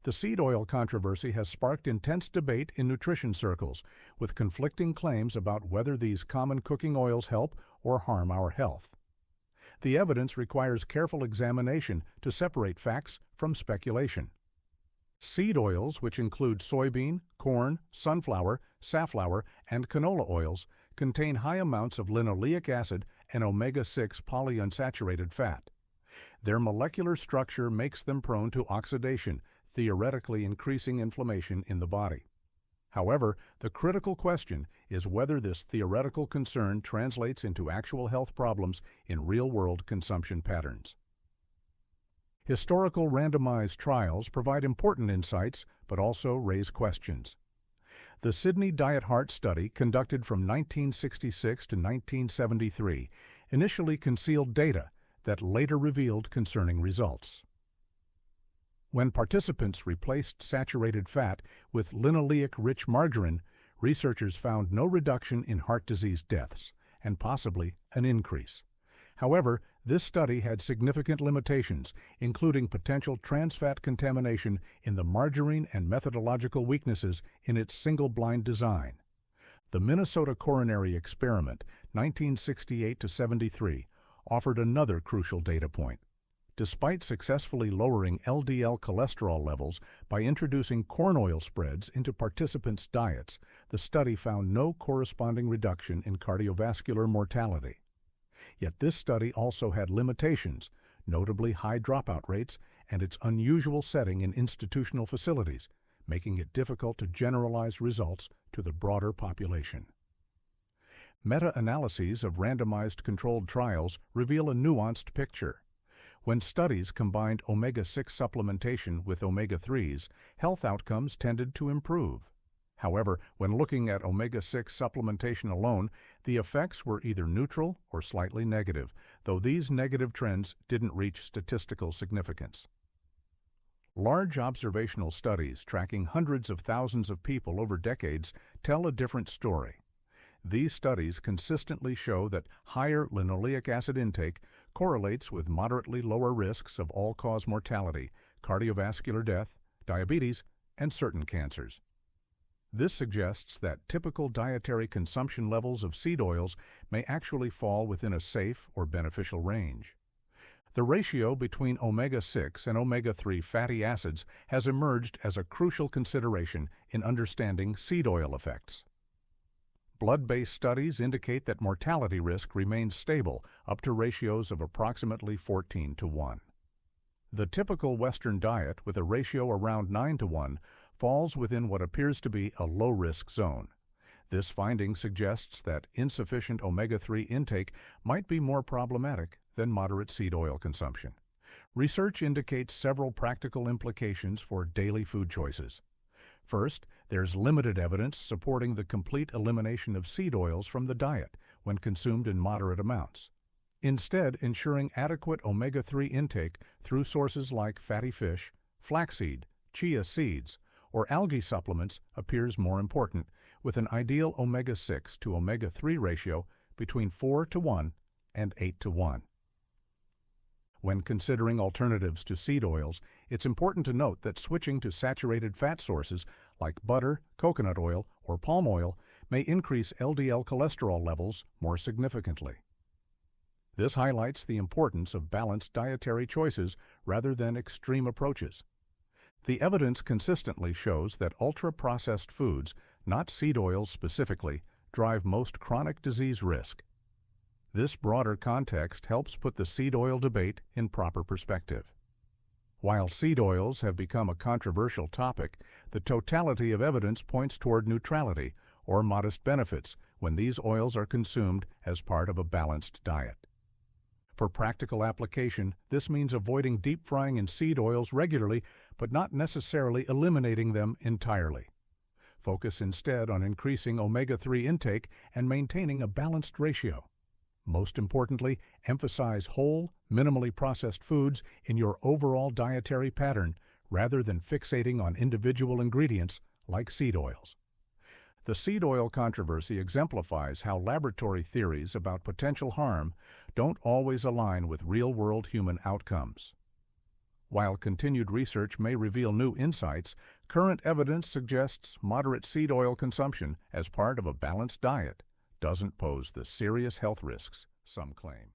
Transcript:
The seed oil controversy has sparked intense debate in nutrition circles, with conflicting claims about whether these common cooking oils help or harm our health. The evidence requires careful examination to separate facts from speculation. Seed oils, which include soybean, corn, sunflower, safflower, and canola oils, contain high amounts of linoleic acid and omega-6 polyunsaturated fat. Their molecular structure makes them prone to oxidation, theoretically increasing inflammation in the body. However, the critical question is whether this theoretical concern translates into actual health problems in real-world consumption patterns. Historical randomized trials provide important insights but also raise questions. The Sydney Diet Heart Study, conducted from 1966 to 1973, initially concealed data that later revealed concerning results. When participants replaced saturated fat with linoleic-rich margarine, researchers found no reduction in heart disease deaths, and possibly an increase. However, this study had significant limitations, including potential trans fat contamination in the margarine and methodological weaknesses in its single-blind design. The Minnesota Coronary Experiment, 1968-73, offered another crucial data point. Despite successfully lowering LDL cholesterol levels by introducing corn oil spreads into participants' diets, the study found no corresponding reduction in cardiovascular mortality. Yet this study also had limitations, notably high dropout rates and its unusual setting in institutional facilities, making it difficult to generalize results to the broader population. Meta-analyses of randomized controlled trials reveal a nuanced picture. When studies combined omega-6 supplementation with omega-3s, health outcomes tended to improve. However, when looking at omega-6 supplementation alone, the effects were either neutral or slightly negative, though these negative trends didn't reach statistical significance. Large observational studies tracking hundreds of thousands of people over decades tell a different story. These studies consistently show that higher linoleic acid intake correlates with moderately lower risks of all-cause mortality, cardiovascular death, diabetes, and certain cancers. This suggests that typical dietary consumption levels of seed oils may actually fall within a safe or beneficial range. The ratio between omega-6 and omega-3 fatty acids has emerged as a crucial consideration in understanding seed oil effects. Blood-based studies indicate that mortality risk remains stable up to ratios of approximately 14:1. The typical Western diet, with a ratio around 9:1, falls within what appears to be a low-risk zone. This finding suggests that insufficient omega-3 intake might be more problematic than moderate seed oil consumption. Research indicates several practical implications for daily food choices. First, there's limited evidence supporting the complete elimination of seed oils from the diet when consumed in moderate amounts. Instead, ensuring adequate omega-3 intake through sources like fatty fish, flaxseed, chia seeds, or algae supplements appears more important, with an ideal omega-6 to omega-3 ratio between 4:1 and 8:1. When considering alternatives to seed oils, it's important to note that switching to saturated fat sources like butter, coconut oil, or palm oil may increase LDL cholesterol levels more significantly. This highlights the importance of balanced dietary choices rather than extreme approaches. The evidence consistently shows that ultra-processed foods, not seed oils specifically, drive most chronic disease risk. This broader context helps put the seed oil debate in proper perspective. While seed oils have become a controversial topic, the totality of evidence points toward neutrality or modest benefits when these oils are consumed as part of a balanced diet. For practical application, this means avoiding deep frying in seed oils regularly, but not necessarily eliminating them entirely. Focus instead on increasing omega-3 intake and maintaining a balanced ratio. Most importantly, emphasize whole, minimally processed foods in your overall dietary pattern rather than fixating on individual ingredients like seed oils. The seed oil controversy exemplifies how laboratory theories about potential harm don't always align with real-world human outcomes. While continued research may reveal new insights, current evidence suggests moderate seed oil consumption as part of a balanced diet doesn't pose the serious health risks some claim.